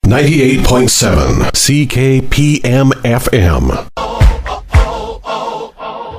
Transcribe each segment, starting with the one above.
98.7 CKPM FM.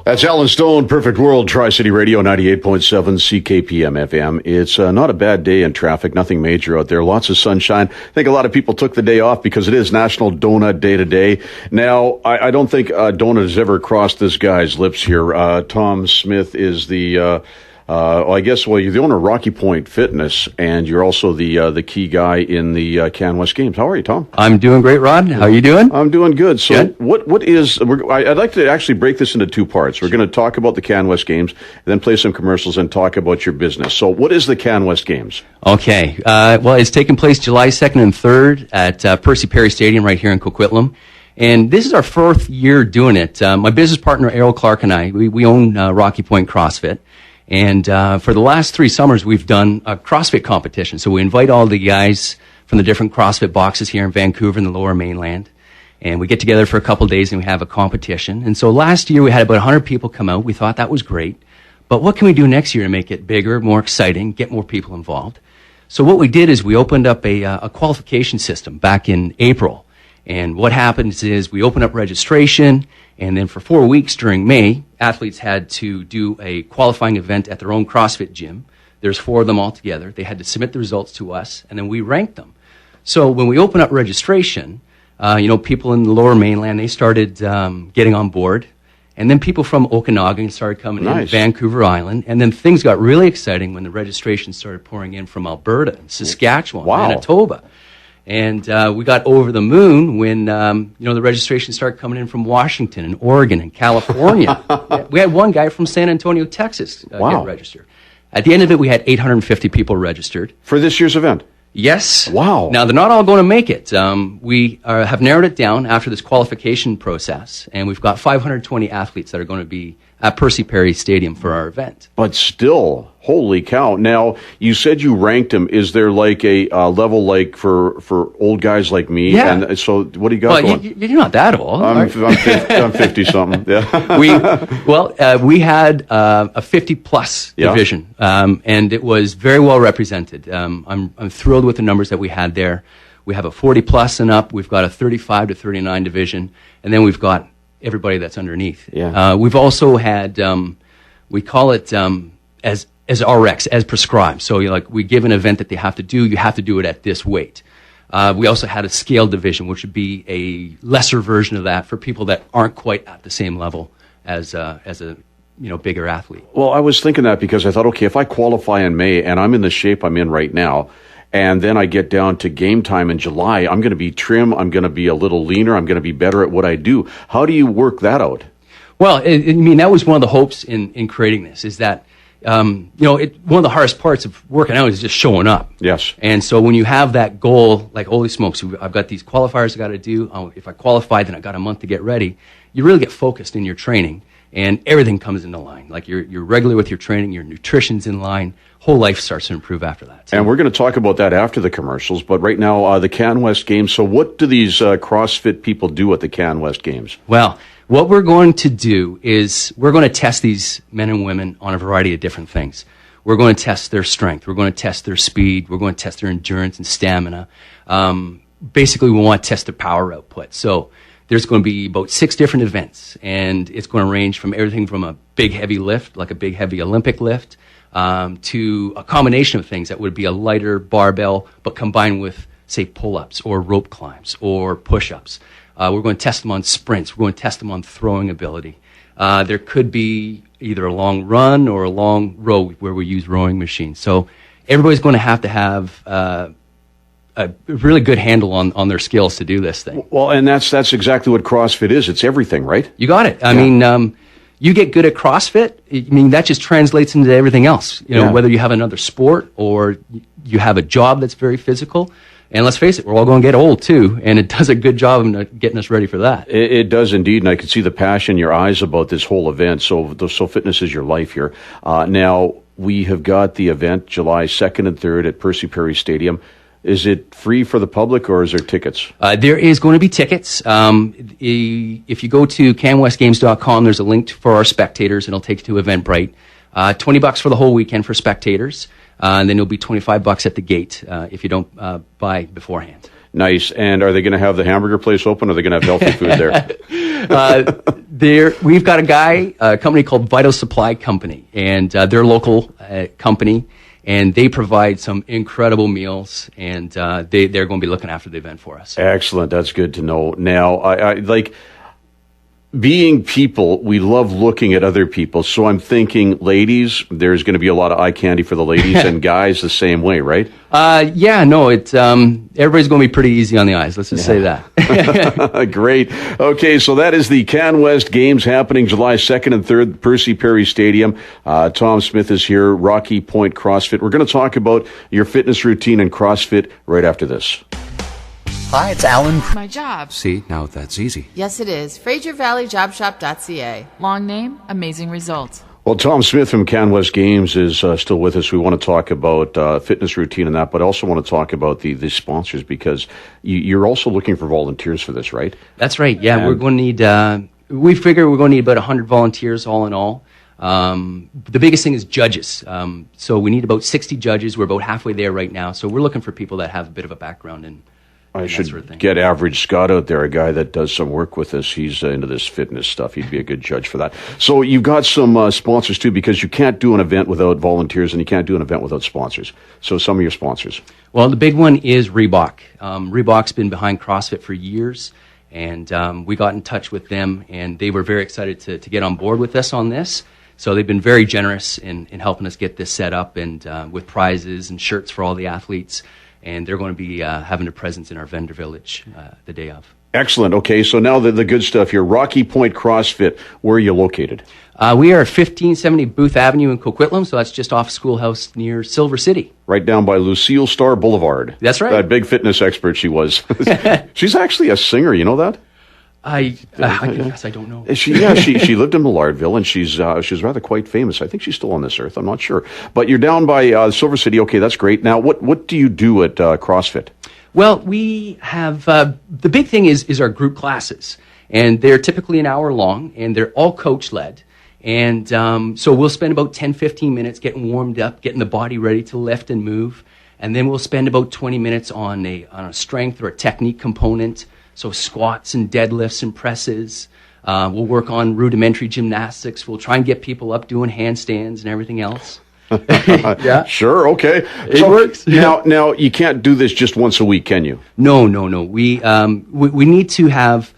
That's Alan Stone, Perfect World, Tri-City Radio, 98.7 CKPM FM. It's not a bad day in traffic, nothing major out there, lots of sunshine. I think a lot of people took the day off because it is National Donut Day today. Now, I don't think donut has ever crossed this guy's lips here. Tom Smith is the... you're the owner of Rocky Point Fitness, and you're also the key guy in the CanWest Games. How are you, Tom? I'm doing great, Rod. How are you doing? I'm doing good. So good. I'd like to actually break this into two parts. We're going to talk about the CanWest Games, then play some commercials and talk about your business. So what is the CanWest Games? Okay. It's taking place July 2nd and 3rd at Percy Perry Stadium right here in Coquitlam. And this is our fourth year doing it. My business partner, Errol Clark, and I, we own Rocky Point CrossFit. And for the last 3 summers, we've done a CrossFit competition. So we invite all the guys from the different CrossFit boxes here in Vancouver and the Lower Mainland. And we get together for a couple of days and we have a competition. And so last year we had about 100 people come out. We thought that was great. But what can we do next year to make it bigger, more exciting, get more people involved? So what we did is we opened up a qualification system back in April. And what happens is we open up registration, and then for 4 weeks during May, athletes had to do a qualifying event at their own CrossFit gym. There's 4 of them all together. They had to submit the results to us, and then we ranked them. So when we open up registration, people in the Lower Mainland, they started getting on board. And then people from Okanagan started coming in, Vancouver Island. And then things got really exciting when the registration started pouring in from Alberta and Saskatchewan, Manitoba. And we got over the moon when, the registration started coming in from Washington and Oregon and California. We had one guy from San Antonio, Texas get registered. At the end of it, we had 850 people registered. For this year's event? Yes. Wow. Now, they're not all going to make it. We have narrowed it down after this qualification process, and we've got 520 athletes that are going to be at Percy Perry Stadium for our event. But still, holy cow. Now, you said you ranked them. Is there like a level like for old guys like me? Yeah. And so what do you got going? You're not that old. I'm 50-something. Yeah. We had a 50-plus division, and it was very well represented. I'm thrilled with the numbers that we had there. We have a 40-plus and up. We've got a 35 to 39 division, and then we've got everybody that's underneath. Yeah. We've also had, we call it as RX, as prescribed. So we give an event that they have to do. You have to do it at this weight. We also had a scale division, which would be a lesser version of that for people that aren't quite at the same level as a bigger athlete. Well, I was thinking that because I thought, okay, if I qualify in May and I'm in the shape I'm in right now, and then I get down to game time in July, I'm going to be trim, I'm going to be a little leaner, I'm going to be better at what I do. How do you work that out? Well, that was one of the hopes in creating this, is that, one of the hardest parts of working out is just showing up. Yes. And so when you have that goal, like, holy smokes, I've got these qualifiers I got to do. If I qualify, then I got a month to get ready. You really get focused in your training, and everything comes into line. Like you're regular with your training, your nutrition's in line, whole life starts to improve after that. And we're going to talk about that after the commercials, but right now, the CanWest Games. So what do these CrossFit people do at the CanWest Games? Well, what we're going to do is we're going to test these men and women on a variety of different things. We're going to test their strength. We're going to test their speed. We're going to test their endurance and stamina. Basically, we want to test their power output. So there's going to be about 6 different events, and it's going to range from everything from a big, heavy lift, like a big, heavy Olympic lift, to a combination of things that would be a lighter barbell, but combined with, say, pull-ups or rope climbs or push-ups. We're going to test them on sprints. We're going to test them on throwing ability. There could be either a long run or a long row where we use rowing machines. So everybody's going to have a really good handle on their skills to do this thing. Well, and that's exactly what CrossFit is. It's everything, right? You got it. I mean, you get good at CrossFit, that just translates into everything else. Whether you have another sport or you have a job that's very physical. And let's face it, we're all going to get old too, and it does a good job of getting us ready for that. It does indeed, and I can see the passion in your eyes about this whole event. So fitness is your life here. Now, we have got the event July 2nd and 3rd at Percy Perry Stadium. Is it free for the public, or is there tickets? There is going to be tickets. If you go to CanWestGames.com, there's a link for our spectators, and it'll take you to Eventbrite. $20 for the whole weekend for spectators, and then it'll be $25 at the gate if you don't buy beforehand. Nice. And are they going to have the hamburger place open, or are they going to have healthy food there? We've got a company called Vital Supply Company, and they're a local company, and they provide some incredible meals, and they're going to be looking after the event for us. Excellent. That's good to know. Now, I like being people, we love looking at other people. So I'm thinking, ladies, there's going to be a lot of eye candy for the ladies, and guys the same way, right? It's everybody's going to be pretty easy on the eyes. Let's just say that. Great. Okay, so that is the CanWest Games happening July 2nd and 3rd, Percy Perry Stadium. Tom Smith is here, Rocky Point CrossFit. We're going to talk about your fitness routine and CrossFit right after this. Hi, it's Alan. My job. See, now that's easy. Yes, it is. FraserValleyJobShop.ca. Long name, amazing results. Well, Tom Smith from CanWest Games is still with us. We want to talk about fitness routine and that, but also want to talk about the sponsors, because you're also looking for volunteers for this, right? That's right. Yeah, we're going to need, we figure we're going to need about 100 volunteers all in all. The biggest thing is judges. So we need about 60 judges. We're about halfway there right now. So we're looking for people that have a bit of a background in I should get Average Scott out there, a guy that does some work with us. He's into this fitness stuff. He'd be a good judge for that. So you've got some sponsors, too, because you can't do an event without volunteers, and you can't do an event without sponsors. So some of your sponsors. Well, the big one is Reebok. Reebok's been behind CrossFit for years, and we got in touch with them, and they were very excited to get on board with us on this. So they've been very generous in helping us get this set up, and with prizes and shirts for all the athletes. And they're going to be having a presence in our vendor village the day of. Excellent. Okay, so now the good stuff here. Rocky Point CrossFit, where are you located? We are 1570 Booth Avenue in Coquitlam, so that's just off Schoolhouse near Silver City. Right down by Lucille Starr Boulevard. That's right. That big fitness expert she was. She's actually a singer, you know that? I confess I don't know. She lived in Millardville, and she's rather quite famous. I think she's still on this earth. I'm not sure. But you're down by Silver City. Okay, that's great. Now, what do you do at CrossFit? Well, we have the big thing is our group classes, and they're typically an hour long, and they're all coach led. And so we'll spend about 10-15 minutes getting warmed up, getting the body ready to lift and move, and then we'll spend about 20 minutes on a strength or a technique component. So squats and deadlifts and presses. We'll work on rudimentary gymnastics. We'll try and get people up doing handstands and everything else. Yeah, sure, okay. It works. Now you can't do this just once a week, can you? No. We need to have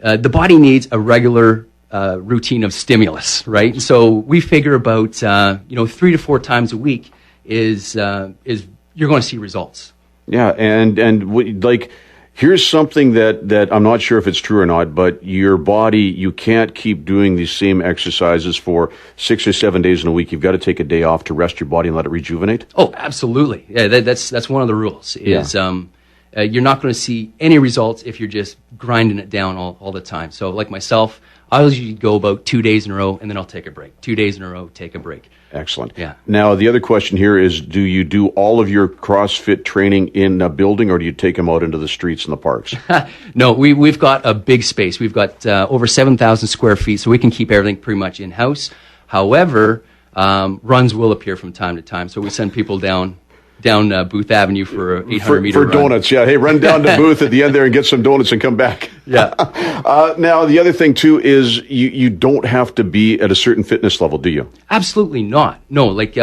the body needs a regular routine of stimulus, right? So we figure about 3 to 4 times a week is you're going to see results. Yeah, and like. Here's something that I'm not sure if it's true or not, but your body, you can't keep doing these same exercises for 6 or 7 days in a week. You've got to take a day off to rest your body and let it rejuvenate. Oh, absolutely. Yeah, that's one of the rules. Is you're not going to see any results if you're just grinding it down all the time. So like myself, I'll usually go about 2 days in a row, and then I'll take a break. 2 days in a row, take a break. Excellent. Yeah. Now, the other question here is, do you do all of your CrossFit training in a building, or do you take them out into the streets and the parks? No, we've got a big space. We've got over 7,000 square feet, so we can keep everything pretty much in-house. However, runs will appear from time to time, so we send people down Booth Avenue for 800-meter run. For donuts, yeah. Hey, run down to Booth at the end there and get some donuts and come back. Yeah. Now, the other thing, too, is you don't have to be at a certain fitness level, do you? Absolutely not. No, like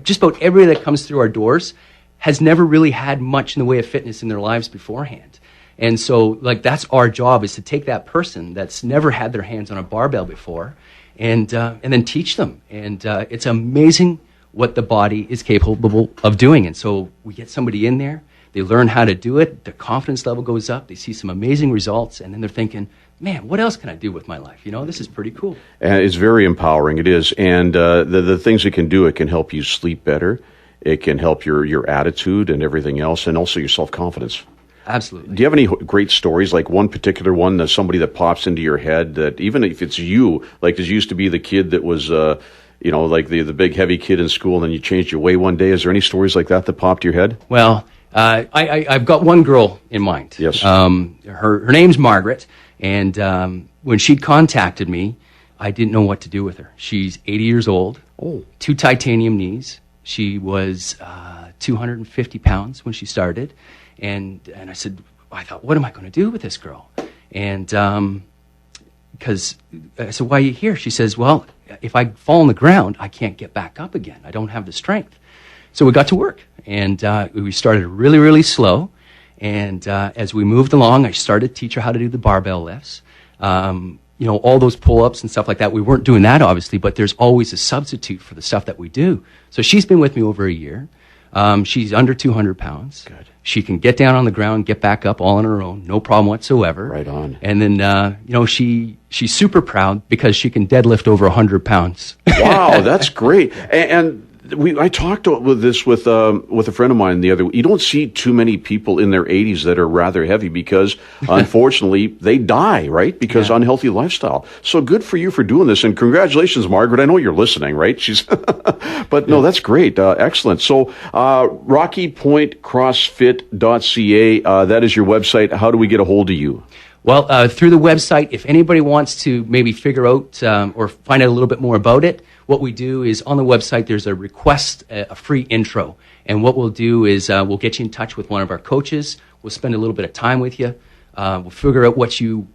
just about everybody that comes through our doors has never really had much in the way of fitness in their lives beforehand. And so, like, that's our job, is to take that person that's never had their hands on a barbell before and then teach them. And it's amazing what the body is capable of doing. And so we get somebody in there, they learn how to do it, their confidence level goes up, they see some amazing results, and then they're thinking, man, what else can I do with my life? This is pretty cool. And it's very empowering, it is. And the things it can do, it can help you sleep better, it can help your attitude and everything else, and also your self-confidence. Absolutely. Do you have any great stories, like one particular one, that somebody that pops into your head, that even if it's you, like there used to be the kid that was... like the big heavy kid in school, and then you changed your way one day. Is there any stories like that popped to your head? Well, I've got one girl in mind. Yes. Her name's Margaret, and when she'd contacted me, I didn't know what to do with her. She's 80 years old, 2 titanium knees. She was 250 pounds when she started, And I said, I thought, what am I going to do with this girl? And because I said, why are you here? She says, well, if I fall on the ground, I can't get back up again. I don't have the strength. So we got to work, and we started really, really slow. And as we moved along, I started to teach her how to do the barbell lifts. All those pull-ups and stuff like that. We weren't doing that, obviously, but there's always a substitute for the stuff that we do. So she's been with me over a year. She's under 200 pounds. Good. She can get down on the ground, get back up all on her own, no problem whatsoever. Right on. And then, she's super proud because she can deadlift over 100 pounds. Wow, that's great. And I talked with a friend of mine the other week. You don't see too many people in their 80s that are rather heavy because, unfortunately, they die, right? Because unhealthy lifestyle. So good for you for doing this, and congratulations, Margaret. I know you're listening, right? But no, that's great. Excellent. So, RockyPointCrossFit.ca, that is your website. How do we get a hold of you? Well, through the website, if anybody wants to maybe figure out or find out a little bit more about it, what we do is on the website, there's a request, a free intro. And what we'll do is we'll get you in touch with one of our coaches. We'll spend a little bit of time with you. We'll figure out what your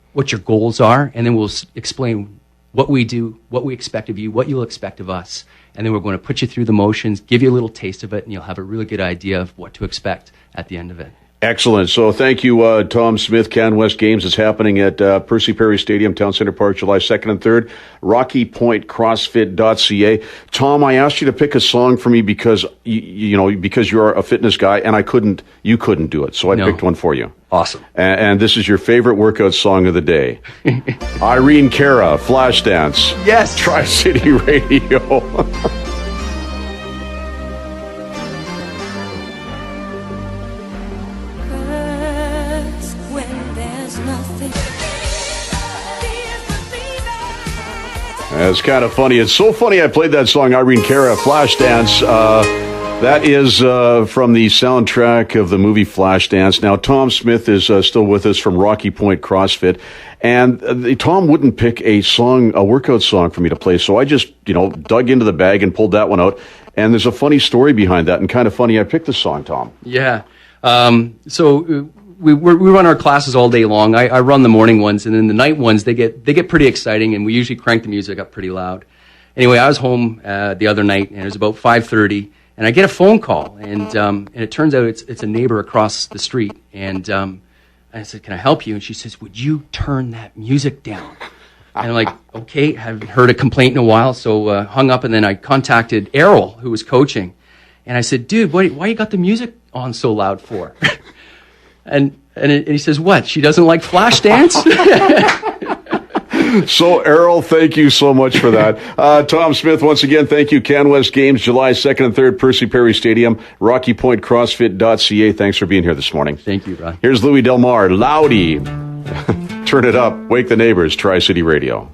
goals are, and then we'll explain what we do, what we expect of you, what you'll expect of us. And then we're going to put you through the motions, give you a little taste of it, and you'll have a really good idea of what to expect at the end of it. Excellent. So thank you, Tom Smith. CanWest Games is happening at Percy Perry Stadium, Town Center Park, July 2nd and 3rd. RockyPointCrossFit.ca. Tom, I asked you to pick a song for me because because you're a fitness guy, and you couldn't do it, so I picked one for you. Awesome. And this is your favorite workout song of the day. Irene Cara, Flashdance. Yes. Tri-City Radio. It's kind of funny. It's so funny I played that song, Irene Cara, Flashdance. That is from the soundtrack of the movie Flashdance. Now, Tom Smith is still with us from Rocky Point CrossFit. And Tom wouldn't pick a workout song for me to play. So I just, dug into the bag and pulled that one out. And there's a funny story behind that. And kind of funny I picked the song, Tom. Yeah. We run our classes all day long. I run the morning ones, and then the night ones, they get pretty exciting, and we usually crank the music up pretty loud. Anyway, I was home the other night, and it was about 5:30, and I get a phone call, and it turns out it's a neighbor across the street, and I said, "Can I help you?" And she says, "Would you turn that music down?" And I'm like, "Okay." Haven't heard a complaint in a while, so hung up, and then I contacted Errol, who was coaching, and I said, "Dude, why you got the music on so loud for?" And he says, "What? She doesn't like Flashdance?" So, Errol, thank you so much for that. Tom Smith, once again, thank you. CanWest Games, July 2nd and 3rd, Percy Perry Stadium, RockyPointCrossFit.ca. Thanks for being here this morning. Thank you, Ron. Here's Louis Del Mar, Loudy. Turn it up. Wake the neighbors, Tri-City Radio.